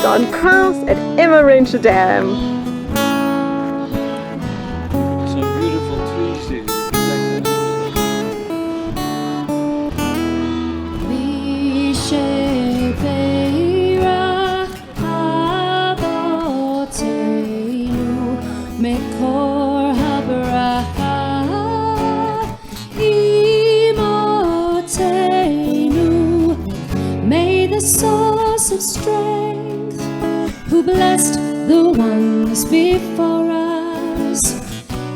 Don Kraus at Immerrange Dam. Some beautiful trees here. Shebeirach Avotenu Mekor Habracha Imotenu. May the source of strength, who blessed the ones before us,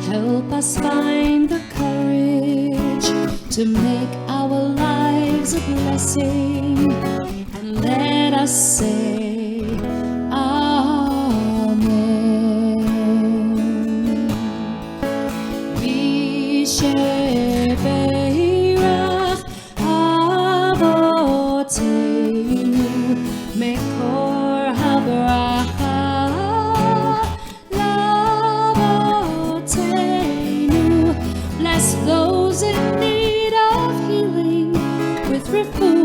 help us find the courage to make our lives a blessing, and let us say Amen. Shebeirach Avotenu Mekor Habracha Lavotenu. Bless those in need of healing with refuge